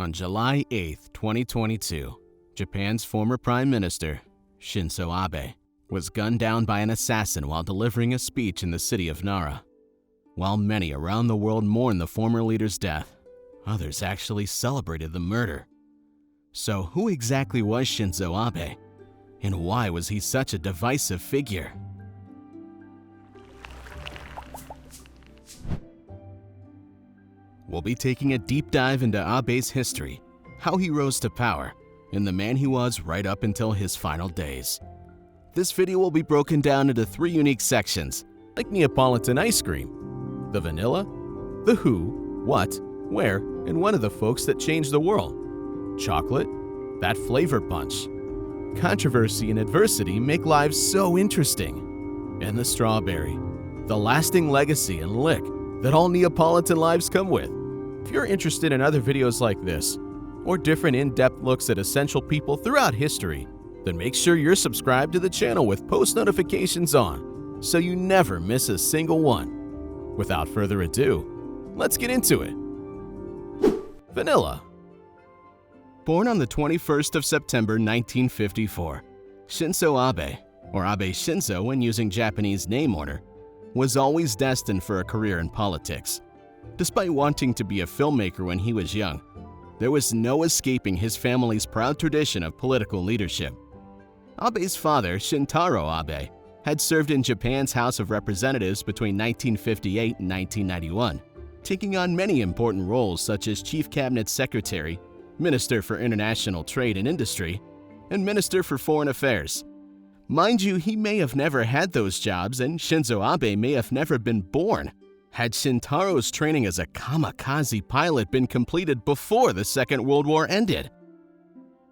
On July 8, 2022, Japan's former Prime Minister, Shinzo Abe, was gunned down by an assassin while delivering a speech in the city of Nara. While many around the world mourned the former leader's death, others actually celebrated the murder. So who exactly was Shinzo Abe, and why was he such a divisive figure? We'll be taking a deep dive into Abe's history, how he rose to power, and the man he was right up until his final days. This video will be broken down into 3 unique sections, like Neapolitan Ice Cream, the vanilla, the who, what, where, and one of the folks that changed the world, chocolate, that flavor punch. Controversy and adversity make lives so interesting, and the strawberry, the lasting legacy and lick that all Neapolitan lives come with. If you're interested in other videos like this, or different in-depth looks at essential people throughout history, then make sure you're subscribed to the channel with post notifications on, so you never miss a single one. Without further ado, let's get into it. Vanilla. Born on the 21st of September 1954, Shinzo Abe, or Abe Shinzo when using Japanese name order, was always destined for a career in politics. Despite wanting to be a filmmaker when he was young, there was no escaping his family's proud tradition of political leadership. Abe's father, Shintaro Abe, had served in Japan's House of Representatives between 1958 and 1991, taking on many important roles such as Chief Cabinet Secretary, Minister for International Trade and Industry, and Minister for Foreign Affairs. Mind you, he may have never had those jobs, and Shinzo Abe may have never been born, had Shintaro's training as a kamikaze pilot been completed before the Second World War ended.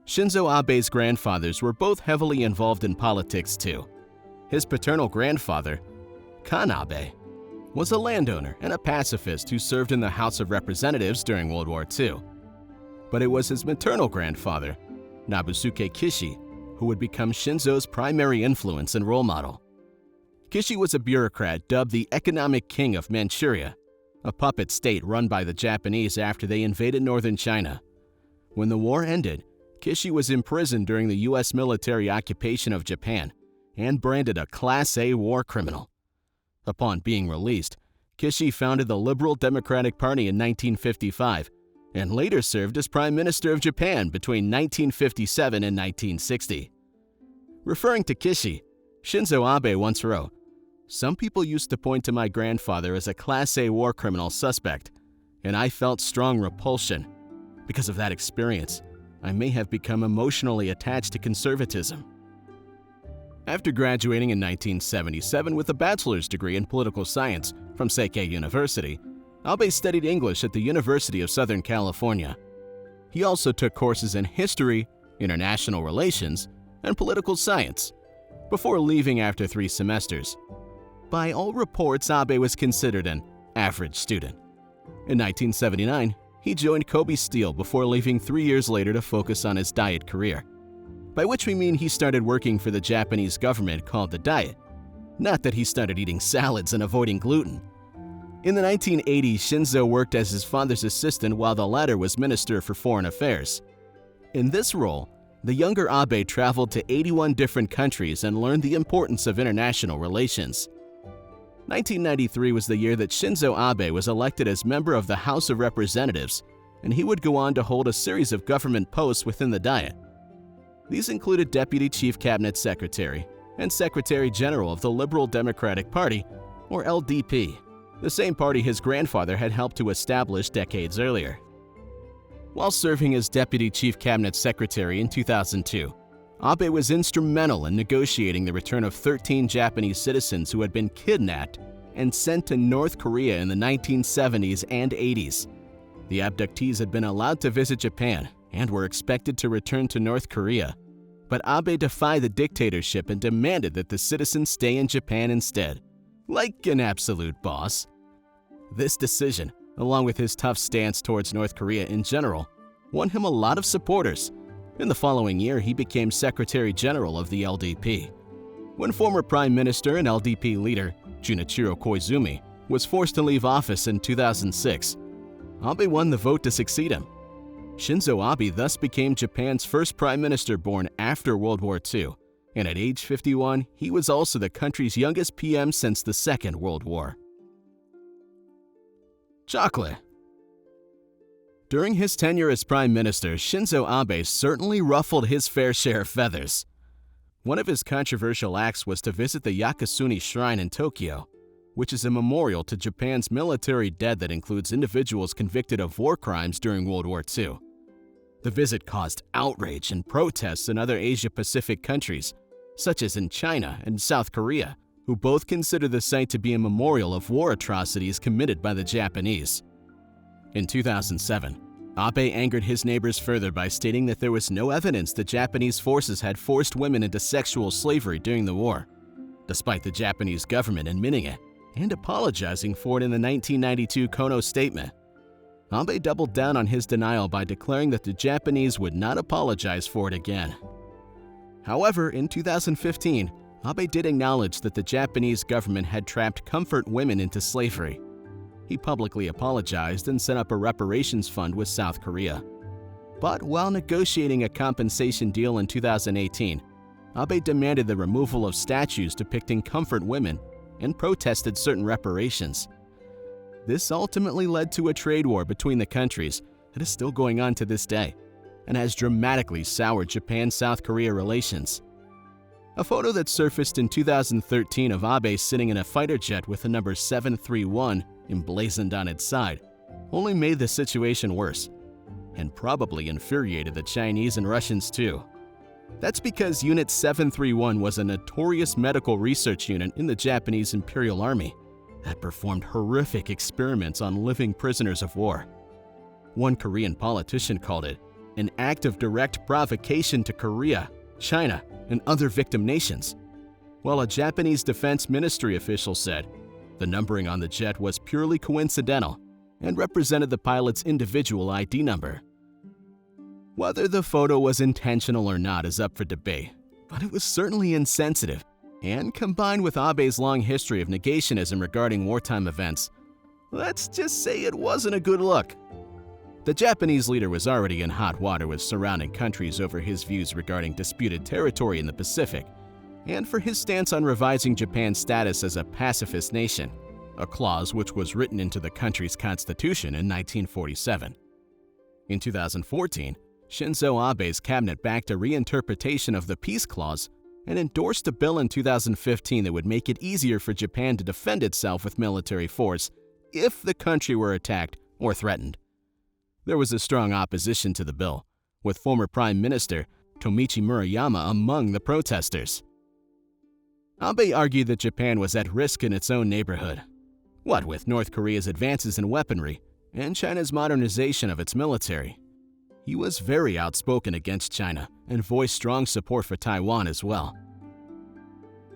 Shinzo Abe's grandfathers were both heavily involved in politics too. His paternal grandfather, Kan Abe, was a landowner and a pacifist who served in the House of Representatives during World War II. But it was his maternal grandfather, Nobusuke Kishi, who would become Shinzo's primary influence and role model. Kishi was a bureaucrat dubbed the Economic King of Manchuria, a puppet state run by the Japanese after they invaded northern China. When the war ended, Kishi was imprisoned during the U.S. military occupation of Japan and branded a Class A war criminal. Upon being released, Kishi founded the Liberal Democratic Party in 1955 and later served as Prime Minister of Japan between 1957 and 1960. Referring to Kishi, Shinzo Abe once wrote, "Some people used to point to my grandfather as a Class A war criminal suspect, and I felt strong repulsion. Because of that experience, I may have become emotionally attached to conservatism." After graduating in 1977 with a bachelor's degree in political science from Seikei University, Abe studied English at the University of Southern California. He also took courses in history, international relations, and political science, before leaving after 3 semesters. By all reports, Abe was considered an average student. In 1979, he joined Kobe Steel before leaving 3 years later to focus on his diet career, by which we mean he started working for the Japanese government called the Diet, not that he started eating salads and avoiding gluten. In the 1980s, Shinzo worked as his father's assistant while the latter was Minister for Foreign Affairs. In this role, the younger Abe traveled to 81 different countries and learned the importance of international relations. 1993 was the year that Shinzo Abe was elected as member of the House of Representatives, and he would go on to hold a series of government posts within the Diet. These included Deputy Chief Cabinet Secretary and Secretary General of the Liberal Democratic Party, or LDP, the same party his grandfather had helped to establish decades earlier. While serving as Deputy Chief Cabinet Secretary in 2002, Abe was instrumental in negotiating the return of 13 Japanese citizens who had been kidnapped and sent to North Korea in the 1970s and 80s. The abductees had been allowed to visit Japan and were expected to return to North Korea, but Abe defied the dictatorship and demanded that the citizens stay in Japan instead, like an absolute boss. This decision, along with his tough stance towards North Korea in general, won him a lot of supporters. In the following year, he became Secretary General of the LDP. When former Prime Minister and LDP leader Junichiro Koizumi was forced to leave office in 2006, Abe won the vote to succeed him. Shinzo Abe thus became Japan's first prime minister born after World War II, and at age 51, he was also the country's youngest PM since the Second World War. Chocolate. During his tenure as prime minister, Shinzo Abe certainly ruffled his fair share of feathers. One of his controversial acts was to visit the Yakasuni Shrine in Tokyo, which is a memorial to Japan's military dead that includes individuals convicted of war crimes during World War II. The visit caused outrage and protests in other Asia-Pacific countries, such as in China and South Korea, who both consider the site to be a memorial of war atrocities committed by the Japanese. In 2007, Abe angered his neighbors further by stating that there was no evidence that Japanese forces had forced women into sexual slavery during the war, despite the Japanese government admitting it and apologizing for it in the 1992 Kono Statement. Abe doubled down on his denial by declaring that the Japanese would not apologize for it again. However, in 2015, Abe did acknowledge that the Japanese government had trapped comfort women into slavery. He publicly apologized and set up a reparations fund with South Korea. But while negotiating a compensation deal in 2018, Abe demanded the removal of statues depicting comfort women and protested certain reparations. This ultimately led to a trade war between the countries that is still going on to this day and has dramatically soured Japan-South Korea relations. A photo that surfaced in 2013 of Abe sitting in a fighter jet with the number 731 emblazoned on its side only made the situation worse, and probably infuriated the Chinese and Russians too. That's because Unit 731 was a notorious medical research unit in the Japanese Imperial Army that performed horrific experiments on living prisoners of war. One Korean politician called it an act of direct provocation to Korea, China, and other victim nations, while a Japanese Defense Ministry official said the numbering on the jet was purely coincidental and represented the pilot's individual ID number. Whether the photo was intentional or not is up for debate, but it was certainly insensitive, and combined with Abe's long history of negationism regarding wartime events, let's just say it wasn't a good look. The Japanese leader was already in hot water with surrounding countries over his views regarding disputed territory in the Pacific, and for his stance on revising Japan's status as a pacifist nation, a clause which was written into the country's constitution in 1947. In 2014, Shinzo Abe's cabinet backed a reinterpretation of the peace clause and endorsed a bill in 2015 that would make it easier for Japan to defend itself with military force if the country were attacked or threatened. There was a strong opposition to the bill, with former Prime Minister Tomichi Murayama among the protesters. Abe argued that Japan was at risk in its own neighborhood, what with North Korea's advances in weaponry and China's modernization of its military. He was very outspoken against China and voiced strong support for Taiwan as well.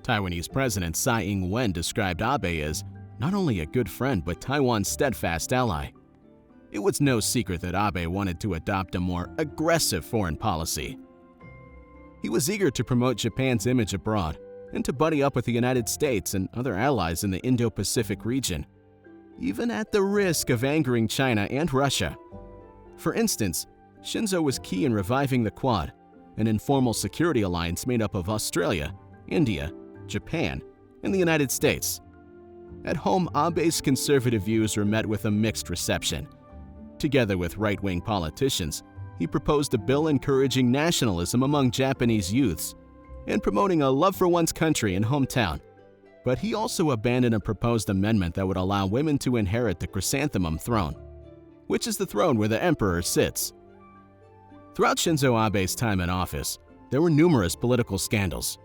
Taiwanese President Tsai Ing-wen described Abe as not only a good friend but Taiwan's steadfast ally. It was no secret that Abe wanted to adopt a more aggressive foreign policy. He was eager to promote Japan's image abroad and to buddy up with the United States and other allies in the Indo-Pacific region, even at the risk of angering China and Russia. For instance, Shinzo was key in reviving the Quad, an informal security alliance made up of Australia, India, Japan, and the United States. At home, Abe's conservative views were met with a mixed reception. Together with right-wing politicians, he proposed a bill encouraging nationalism among Japanese youths and promoting a love for one's country and hometown. But he also abandoned a proposed amendment that would allow women to inherit the chrysanthemum throne, which is the throne where the emperor sits. Throughout Shinzo Abe's time in office, there were numerous political scandals,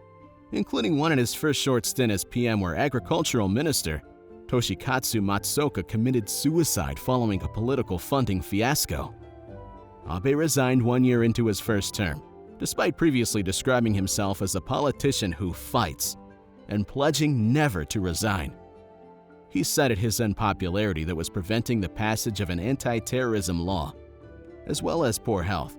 including one in his first short stint as PM where Agricultural Minister Toshikatsu Matsuoka committed suicide following a political funding fiasco. Abe resigned 1 year into his first term, despite previously describing himself as a politician who fights and pledging never to resign. He cited his unpopularity that was preventing the passage of an anti-terrorism law, as well as poor health.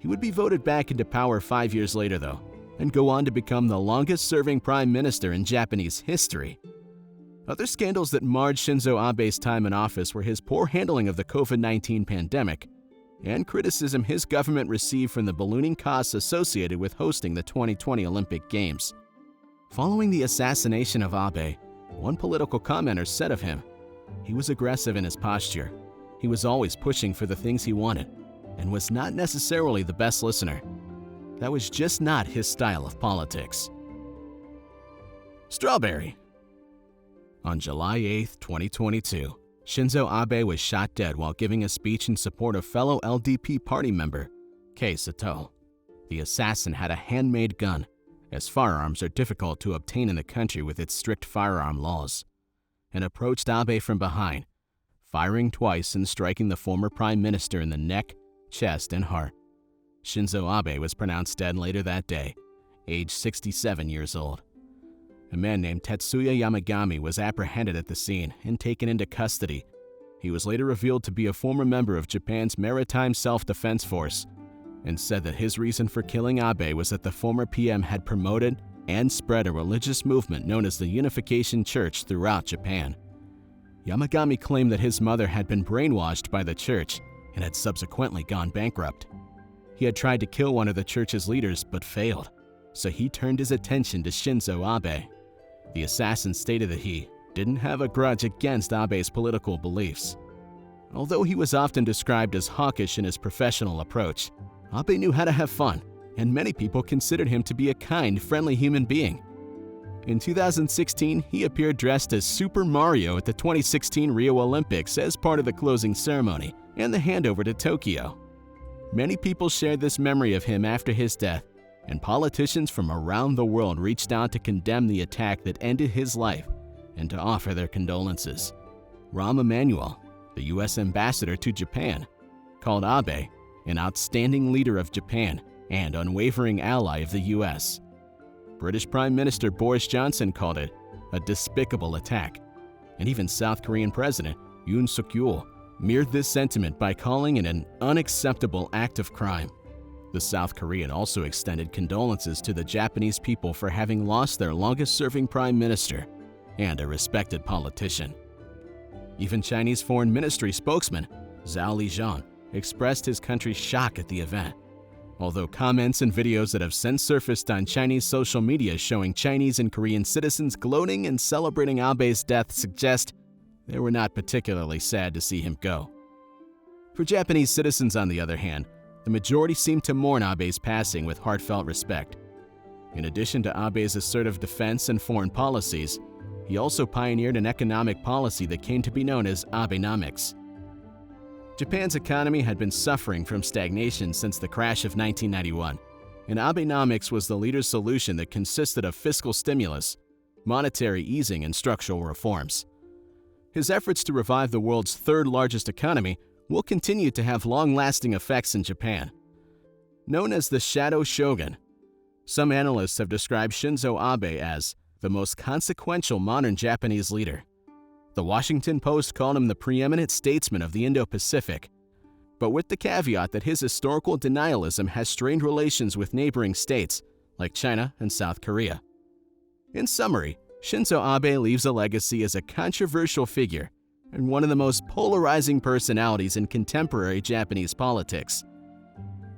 He would be voted back into power 5 years later, though, and go on to become the longest-serving prime minister in Japanese history. Other scandals that marred Shinzo Abe's time in office were his poor handling of the COVID-19 pandemic and criticism his government received from the ballooning costs associated with hosting the 2020 Olympic Games. Following the assassination of Abe, one political commenter said of him, "He was aggressive in his posture. He was always pushing for the things he wanted, and was not necessarily the best listener. That was just not his style of politics." Strawberry. On July 8, 2022, Shinzo Abe was shot dead while giving a speech in support of fellow LDP party member Kei Sato. The assassin had a handmade gun, as firearms are difficult to obtain in the country with its strict firearm laws, and approached Abe from behind, firing twice and striking the former prime minister in the neck, chest, and heart. Shinzo Abe was pronounced dead later that day, aged 67 years old. A man named Tetsuya Yamagami was apprehended at the scene and taken into custody. He was later revealed to be a former member of Japan's Maritime Self-Defense Force and said that his reason for killing Abe was that the former PM had promoted and spread a religious movement known as the Unification Church throughout Japan. Yamagami claimed that his mother had been brainwashed by the church and had subsequently gone bankrupt. He had tried to kill one of the church's leaders but failed, so he turned his attention to Shinzo Abe. The assassin stated that he didn't have a grudge against Abe's political beliefs. Although he was often described as hawkish in his professional approach, Abe knew how to have fun, and many people considered him to be a kind, friendly human being. In 2016, he appeared dressed as Super Mario at the 2016 Rio Olympics as part of the closing ceremony and the handover to Tokyo. Many people shared this memory of him after his death, and politicians from around the world reached out to condemn the attack that ended his life and to offer their condolences. Rahm Emanuel, the U.S. ambassador to Japan, called Abe an outstanding leader of Japan and unwavering ally of the U.S. British Prime Minister Boris Johnson called it a despicable attack, and even South Korean President Yoon Suk-yeol mirrored this sentiment by calling it an unacceptable act of crime. The South Korean also extended condolences to the Japanese people for having lost their longest-serving prime minister and a respected politician. Even Chinese Foreign Ministry spokesman Zhao Lijian expressed his country's shock at the event, although comments and videos that have since surfaced on Chinese social media showing Chinese and Korean citizens gloating and celebrating Abe's death suggest they were not particularly sad to see him go. For Japanese citizens, on the other hand, the majority seemed to mourn Abe's passing with heartfelt respect. In addition to Abe's assertive defense and foreign policies, he also pioneered an economic policy that came to be known as Abenomics. Japan's economy had been suffering from stagnation since the crash of 1991, and Abenomics was the leader's solution that consisted of fiscal stimulus, monetary easing, and structural reforms. His efforts to revive the world's third-largest economy will continue to have long-lasting effects in Japan. Known as the Shadow Shogun, some analysts have described Shinzo Abe as the most consequential modern Japanese leader. The Washington Post called him the preeminent statesman of the Indo-Pacific, but with the caveat that his historical denialism has strained relations with neighboring states like China and South Korea. In summary, Shinzo Abe leaves a legacy as a controversial figure and one of the most polarizing personalities in contemporary Japanese politics.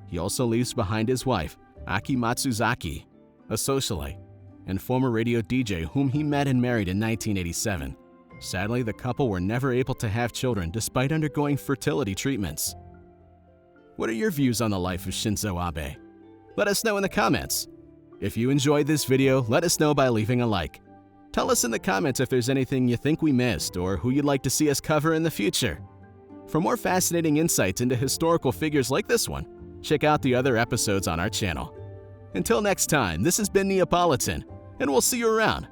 He also leaves behind his wife, Aki Matsuzaki, a socialite, and former radio DJ whom he met and married in 1987. Sadly, the couple were never able to have children despite undergoing fertility treatments. What are your views on the life of Shinzo Abe? Let us know in the comments. If you enjoyed this video, let us know by leaving a like. Tell us in the comments if there's anything you think we missed or who you'd like to see us cover in the future. For more fascinating insights into historical figures like this one, check out the other episodes on our channel. Until next time, this has been Neapolitan, and we'll see you around.